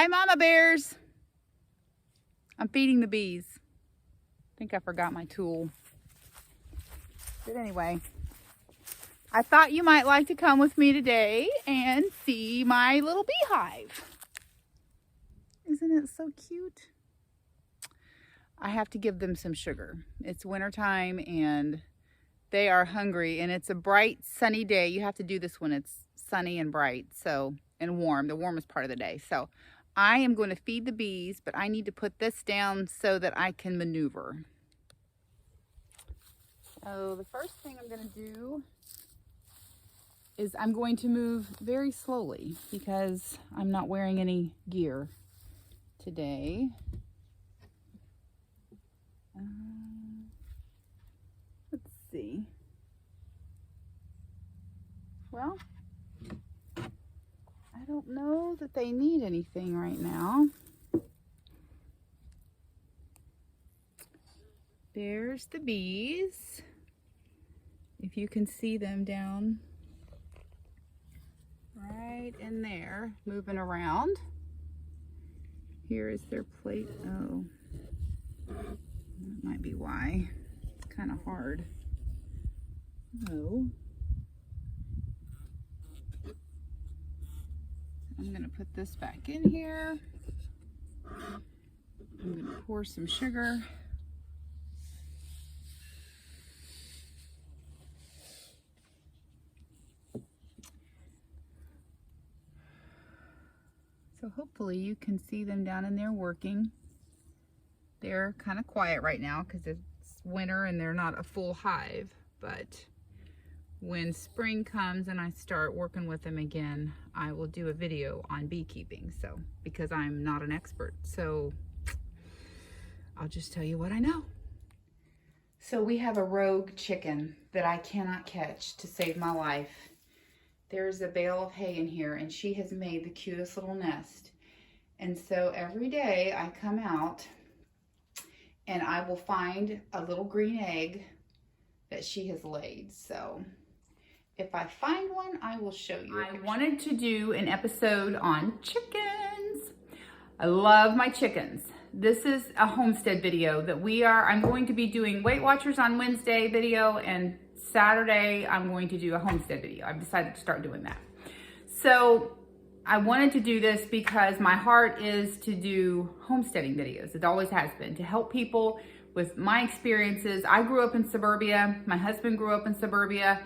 Hi, Mama Bears. I'm feeding the bees. I think I forgot my tool. But anyway, I thought you might like to come with me today and see my little beehive. Isn't it so cute? I have to give them some sugar. It's wintertime and they are hungry, and it's a bright, sunny day. You have to do this when it's sunny and bright, and warm, the warmest part of the day. So I am going to feed the bees, but I need to put this down so that I can maneuver. So the first thing I'm going to do is I'm going to move very slowly because I'm not wearing any gear today. Let's see. Well, I don't know that they need anything right now. There's the bees. If you can see them down right in there, moving around. Here is their plate. Oh, that might be why. It's kind of hard. Oh. I'm going to put this back in here. I'm going to pour some sugar. So hopefully you can see them down in there working. They're kind of quiet right now because it's winter and they're not a full hive, but when spring comes and I start working with them again, I will do a video on beekeeping. So, because I'm not an expert, so I'll just tell you what I know. So we have a rogue chicken that I cannot catch to save my life. There's a bale of hay in here and she has made the cutest little nest. And so every day I come out and I will find a little green egg that she has laid. So if I find one, I will show you. I wanted to do an episode on chickens. I love my chickens. This is a homestead video that I'm going to be doing Weight Watchers on Wednesday video, and Saturday I'm going to do a homestead video. I've decided to start doing that. So I wanted to do this because my heart is to do homesteading videos. It always has been, to help people with my experiences. I grew up in suburbia. My husband grew up in suburbia.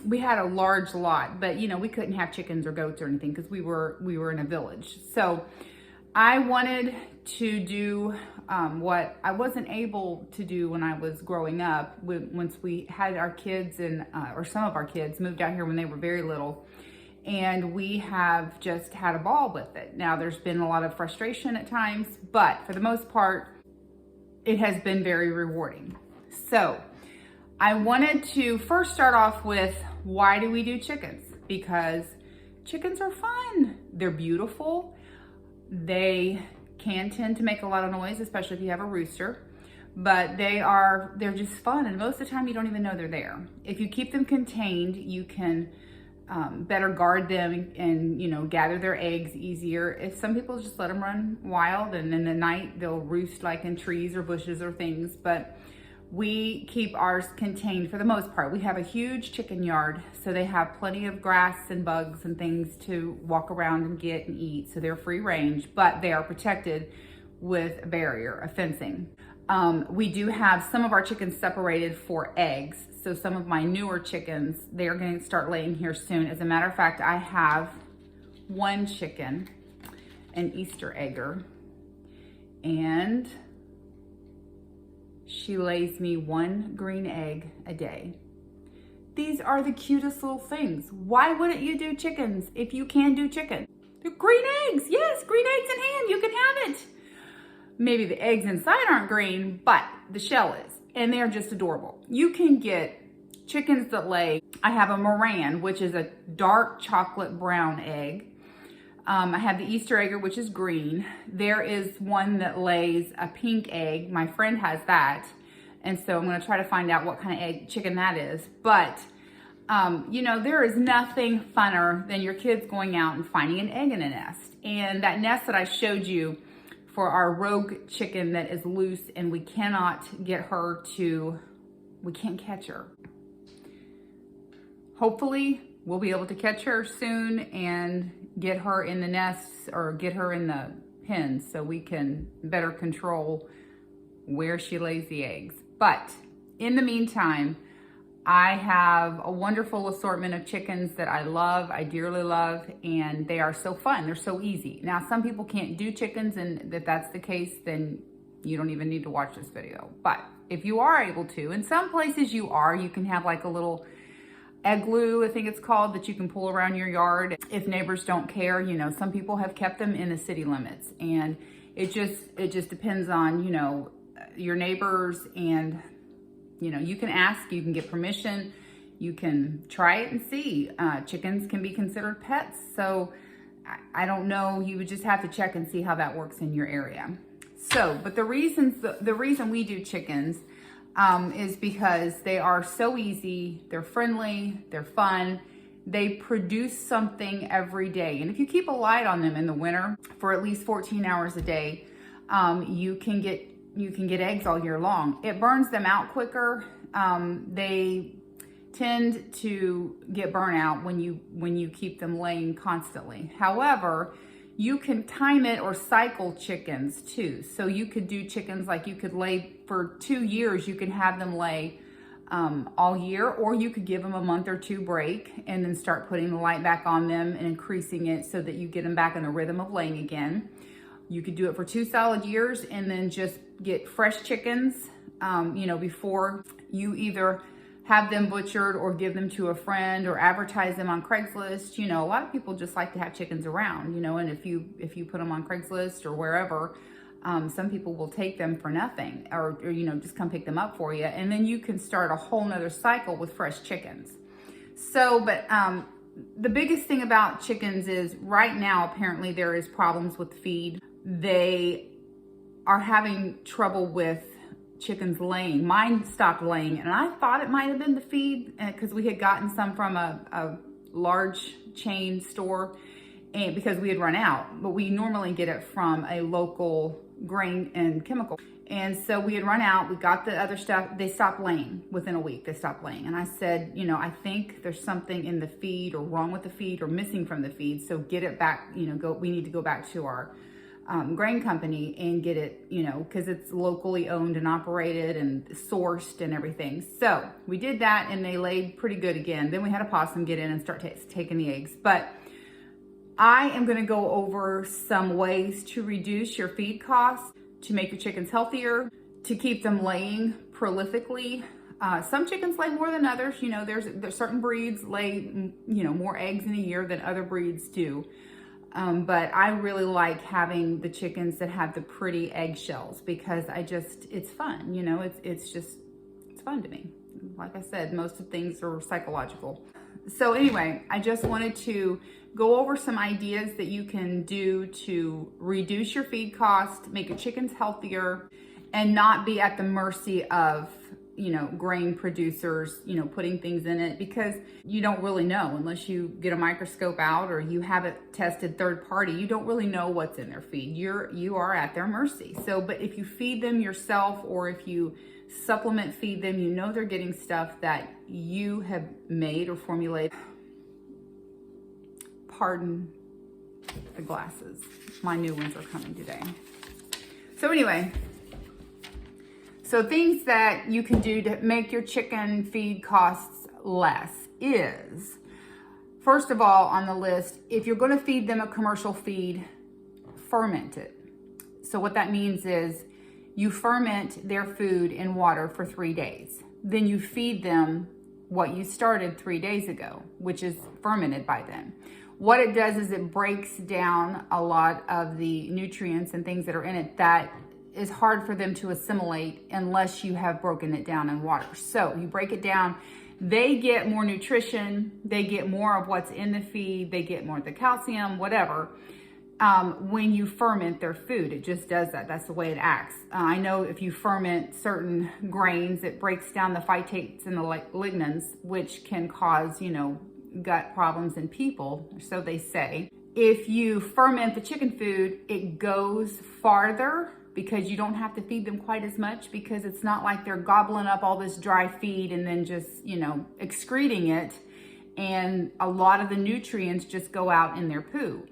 We had a large lot, but we couldn't have chickens or goats or anything because we were in a village. So I wanted to do what I wasn't able to do when I was growing up. Once we had our kids or some of our kids moved out here when they were very little, and we have just had a ball with it. Now there's been a lot of frustration at times, but for the most part, it has been very rewarding. So I wanted to first start off with, why do we do chickens? Because chickens are fun. They're beautiful. They can tend to make a lot of noise, especially if you have a rooster, but they're just fun. And most of the time you don't even know they're there. If you keep them contained, you can better guard them and gather their eggs easier. If some people just let them run wild, and in the night they'll roost like in trees or bushes or things, but we keep ours contained for the most part. We have a huge chicken yard, so they have plenty of grass and bugs and things to walk around and get and eat, so they're free range, but they are protected with a barrier, a fencing. We do have some of our chickens separated for eggs, so some of my newer chickens, they're going to start laying here soon. As a matter of fact, I have one chicken, an Easter egger, and she lays me one green egg a day. These are the cutest little things. Why wouldn't you do chickens if you can do chicken? They're green eggs, yes, green eggs in hand, you can have it. Maybe the eggs inside aren't green, but the shell is, and they're just adorable. You can get chickens that lay, I have a Moran, which is a dark chocolate brown egg. I have the Easter egger, which is green. There is one that lays a pink egg. My friend has that. And so I'm going to try to find out what kind of egg chicken that is. But You know, there is nothing funner than your kids going out and finding an egg in a nest. And that nest that I showed you for our rogue chicken that is loose, and we cannot get her to, we can't catch her. Hopefully we'll be able to catch her soon and get her in the nests or get her in the pens so we can better control where she lays the eggs. But in the meantime, I have a wonderful assortment of chickens that I love, I dearly love, and they are so fun. They're so easy. Now, some people can't do chickens, and if that's the case, then you don't even need to watch this video. But if you are able to, in some places you can have like a little igloo, I think it's called, that you can pull around your yard if neighbors don't care. You know, some people have kept them in the city limits, and it just depends on, you know, your neighbors, and you know, you can ask, you can get permission, you can try it and see. Chickens can be considered pets, so I don't know, you would just have to check and see how that works in your area. So, but the reason we do chickens is because they are so easy, they're friendly, they're fun, they produce something every day. And if you keep a light on them in the winter for at least 14 hours a day, you can get eggs all year long. It burns them out quicker. They tend to get burnt out when you keep them laying constantly. However, you can time it or cycle chickens too. So you could do chickens like you could lay for 2 years, you can have them lay all year, or you could give them a month or two break and then start putting the light back on them and increasing it so that you get them back in the rhythm of laying again. You could do it for 2 solid years and then just get fresh chickens, you know, before you either have them butchered or give them to a friend or advertise them on Craigslist. You know, a lot of people just like to have chickens around, you know, and if you put them on Craigslist or wherever, some people will take them for nothing or, you know, just come pick them up for you. And then you can start a whole nother cycle with fresh chickens. So, but the biggest thing about chickens is right now, apparently there is problems with feed. They are having trouble with chickens laying. Mine stopped laying, and I thought it might have been the feed because we had gotten some from a large chain store, and because we had run out, but we normally get it from a local grain and chemical. And so we had run out, we got the other stuff, they stopped laying within a week, they stopped laying. And I said, you know, I think there's something in the feed or wrong with the feed or missing from the feed. So get it back, you know, we need to go back to our grain company and get it, you know, because it's locally owned and operated and sourced and everything. So we did that and they laid pretty good again. Then we had a possum get in and start taking the eggs. But I am going to go over some ways to reduce your feed costs, to make your chickens healthier, to keep them laying prolifically. Some chickens lay more than others. You know, there's certain breeds lay, you know, more eggs in a year than other breeds do. But I really like having the chickens that have the pretty eggshells because it's fun, you know, it's fun to me. Like I said, most of things are psychological. So anyway, I just wanted to go over some ideas that you can do to reduce your feed cost, make your chickens healthier, and not be at the mercy of, you know, grain producers, you know, putting things in it, because you don't really know unless you get a microscope out or you have it tested third party. You don't really know what's in their feed. You are at their mercy. So, but if you feed them yourself or if you supplement feed them, you know they're getting stuff that you have made or formulated. Pardon the glasses. My new ones are coming today. So anyway, so things that you can do to make your chicken feed costs less is, first of all on the list, if you're going to feed them a commercial feed, ferment it. So what that means is you ferment their food in water for 3 days. Then you feed them what you started 3 days ago, which is fermented by then. What it does is it breaks down a lot of the nutrients and things that are in it that is hard for them to assimilate unless you have broken it down in water. So you break it down, they get more nutrition, they get more of what's in the feed, they get more of the calcium, whatever. when you ferment their food. It just does that. That's the way it acts. I know if you ferment certain grains, it breaks down the phytates and the lignans, which can cause, you know, gut problems in people, so they say. If you ferment the chicken food, it goes farther because you don't have to feed them quite as much, because it's not like they're gobbling up all this dry feed and then just, you know, excreting it. And a lot of the nutrients just go out in their poo.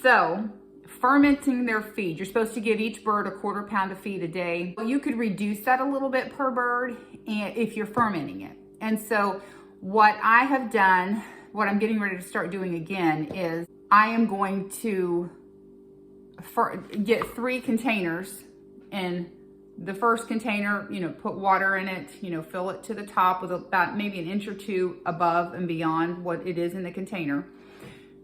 So fermenting their feed, you're supposed to give each bird a 1/4 pound of feed a day. You could reduce that a little bit per bird if you're fermenting it. And so what I have done, what I'm getting ready to start doing again, is I am going to get 3 containers. And the first container, you know, put water in it, you know, fill it to the top with about maybe 1 or 2 inches above and beyond what it is in the container.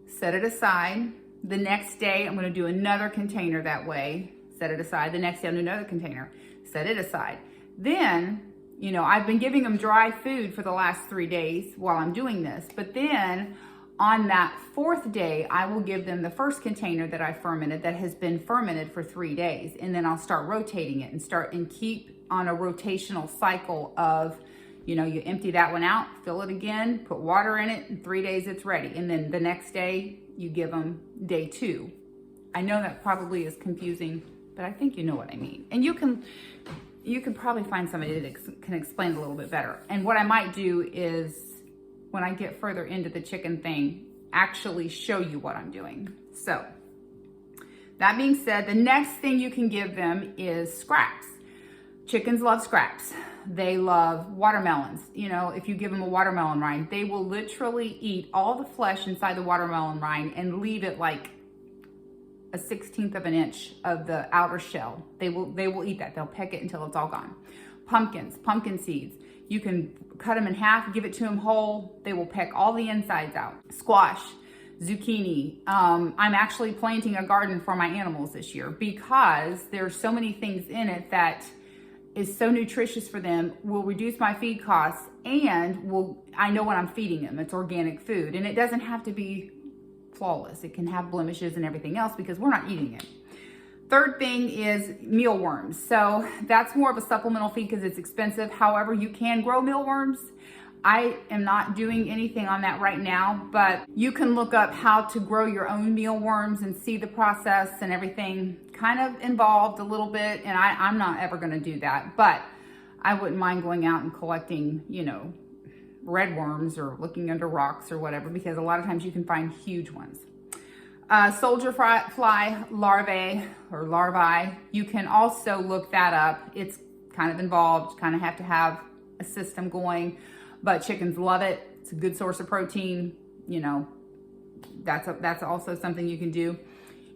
Set it aside. The next day, I'm going to do another container that way. Set it aside. The next day, I'll do another container. Set it aside. Then, you know, I've been giving them dry food for the last 3 days while I'm doing this. But then on that 4th day, I will give them the first container that I fermented that has been fermented for 3 days. And then I'll start rotating it and keep on a rotational cycle of, you know, you empty that one out, fill it again, put water in it, in 3 days it's ready. And then the next day you give them day 2. I know that probably is confusing, but I think you know what I mean. And you can probably find somebody that can explain it a little bit better. And what I might do is, when I get further into the chicken thing, actually show you what I'm doing. So that being said, the next thing you can give them is scraps. Chickens love scraps. They love watermelons. You know, if you give them a watermelon rind, they will literally eat all the flesh inside the watermelon rind and leave it like a 1/16 of an inch of the outer shell. They will eat that. They'll peck it until it's all gone. Pumpkins, pumpkin seeds. You can cut them in half, give it to them whole. They will peck all the insides out. Squash, zucchini. I'm actually planting a garden for my animals this year because there's so many things in it that is so nutritious for them, will reduce my feed costs, and I know what I'm feeding them. It's organic food, and it doesn't have to be flawless. It can have blemishes and everything else because we're not eating it. Third thing is mealworms. So that's more of a supplemental feed because it's expensive. However, you can grow mealworms. I am not doing anything on that right now, but you can look up how to grow your own mealworms and see the process and everything. Kind of involved a little bit, and I'm not ever going to do that, but I wouldn't mind going out and collecting, you know, red worms or looking under rocks or whatever, because a lot of times you can find huge ones. Soldier fly larvae, you can also look that up. It's kind of involved, kind of have to have a system going, but chickens love it. It's a good source of protein. You know, that's also something you can do.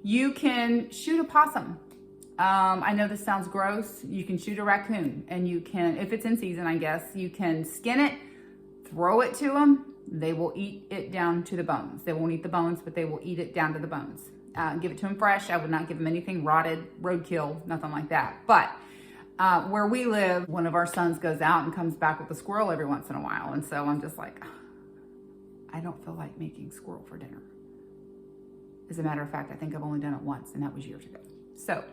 You can shoot a possum. I know this sounds gross. You can shoot a raccoon, and you can, if it's in season, I guess, you can skin it, throw it to them. They will eat it down to the bones. They won't eat the bones, but they will eat it down to the bones. Give it to them fresh. I would not give them anything rotted, roadkill, nothing like that. But where we live, one of our sons goes out and comes back with a squirrel every once in a while. And so I'm just like, I don't feel like making squirrel for dinner. As a matter of fact, I think I've only done it once, and that was years ago. So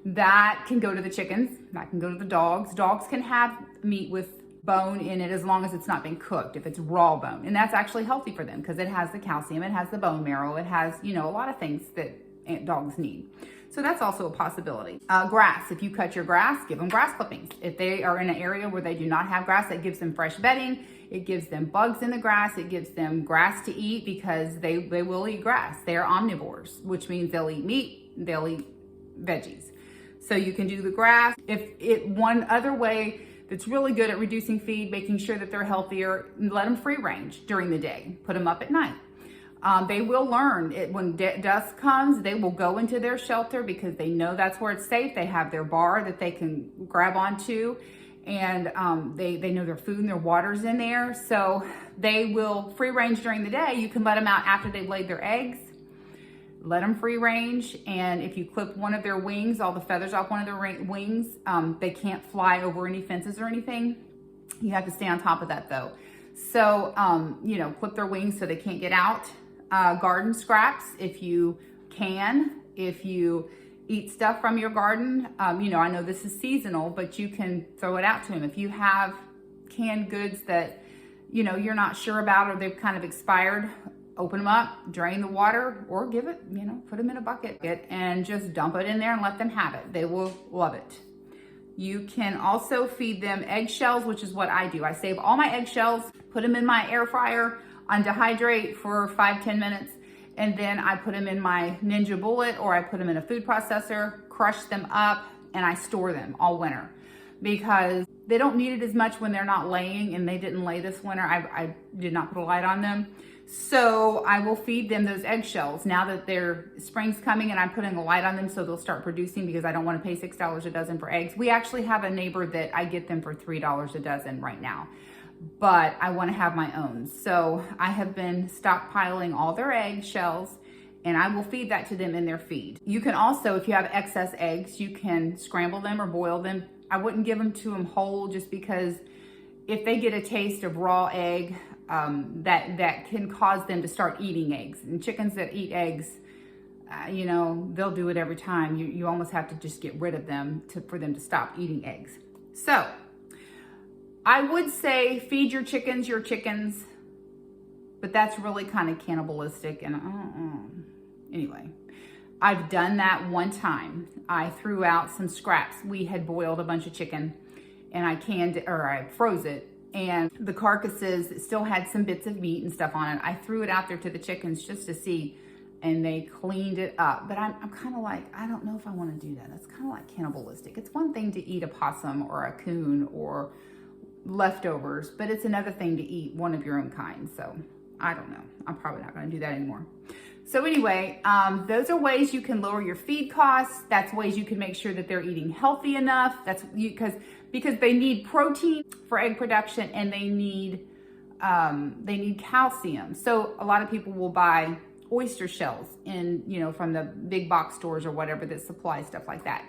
that can go to the chickens. That can go to the dogs. Dogs can have meat with bone in it as long as it's not been cooked, if it's raw bone. And that's actually healthy for them because it has the calcium, it has the bone marrow, it has, you know, a lot of things that dogs need. So that's also a possibility. Grass, if you cut your grass, give them grass clippings. If they are in an area where they do not have grass, that gives them fresh bedding. It gives them bugs in the grass. It gives them grass to eat because they will eat grass. They are omnivores, which means they'll eat meat, they'll eat veggies. So you can do the grass. One other way that's really good at reducing feed, making sure that they're healthier, let them free range during the day. Put them up at night. They will learn it when dusk comes. They will go into their shelter because they know that's where it's safe. They have their bar that they can grab onto, and they know their food and their water's in there. So they will free range during the day. You can let them out after they've laid their eggs. Let them free range, and if you clip one of their wings, all the feathers off one of their wings, they can't fly over any fences or anything. You have to stay on top of that though. So, you know, clip their wings so they can't get out. Garden scraps, if you can, if you eat stuff from your garden, you know, I know this is seasonal, but you can throw it out to them. If you have canned goods that, you know, you're not sure about, or they've kind of expired, open them up, drain the water, or give it, you know, put them in a bucket and just dump it in there and let them have it. They will love it. You can also feed them eggshells, which is what I do. I save all my eggshells, put them in my air fryer on dehydrate for 5-10 minutes, and then I put them in my Ninja Bullet, or I put them in a food processor, crush them up, and I store them all winter because they don't need it as much when they're not laying, and they didn't lay this winter. I did not put a light on them. So I will feed them those eggshells now that their spring's coming, and I'm putting a light on them so they'll start producing, because I don't want to pay $6 a dozen for eggs. We actually have a neighbor that I get them for $3 a dozen right now, but I want to have my own. So I have been stockpiling all their eggshells, and I will feed that to them in their feed. You can also, if you have excess eggs, you can scramble them or boil them. I wouldn't give them to them whole, just because if they get a taste of raw egg, that can cause them to start eating eggs. And chickens that eat eggs, you know, they'll do it every time. You almost have to just get rid of them for them to stop eating eggs. So I would say feed your chickens, but that's really kind of cannibalistic. And anyway, I've done that one time. I threw out some scraps. We had boiled a bunch of chicken, and I froze it. And the carcasses still had some bits of meat and stuff on it. I threw it out there to the chickens just to see, and they cleaned it up. But I'm kind of like, I don't know if I want to do that. That's kind of like cannibalistic. It's one thing to eat a possum or a coon or leftovers, but it's another thing to eat one of your own kind. So I don't know. I'm probably not going to do that anymore. So anyway, those are ways you can lower your feed costs. That's ways you can make sure that they're eating healthy enough. That's because they need protein for egg production, and they need calcium. So a lot of people will buy oyster shells from the big box stores or whatever that supply stuff like that.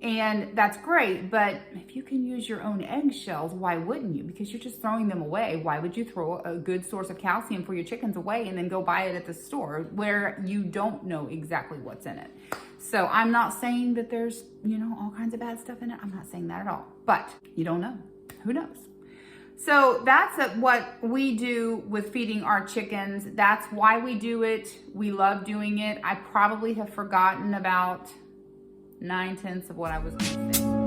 And that's great, but if you can use your own eggshells, why wouldn't you? Because you're just throwing them away. Why would you throw a good source of calcium for your chickens away and then go buy it at the store where you don't know exactly what's in it? So I'm not saying that there's, all kinds of bad stuff in it. I'm not saying that at all, but you don't know. Who knows? So that's what we do with feeding our chickens. That's why we do it. We love doing it. I probably have forgotten about 9/10 of what I was going to say.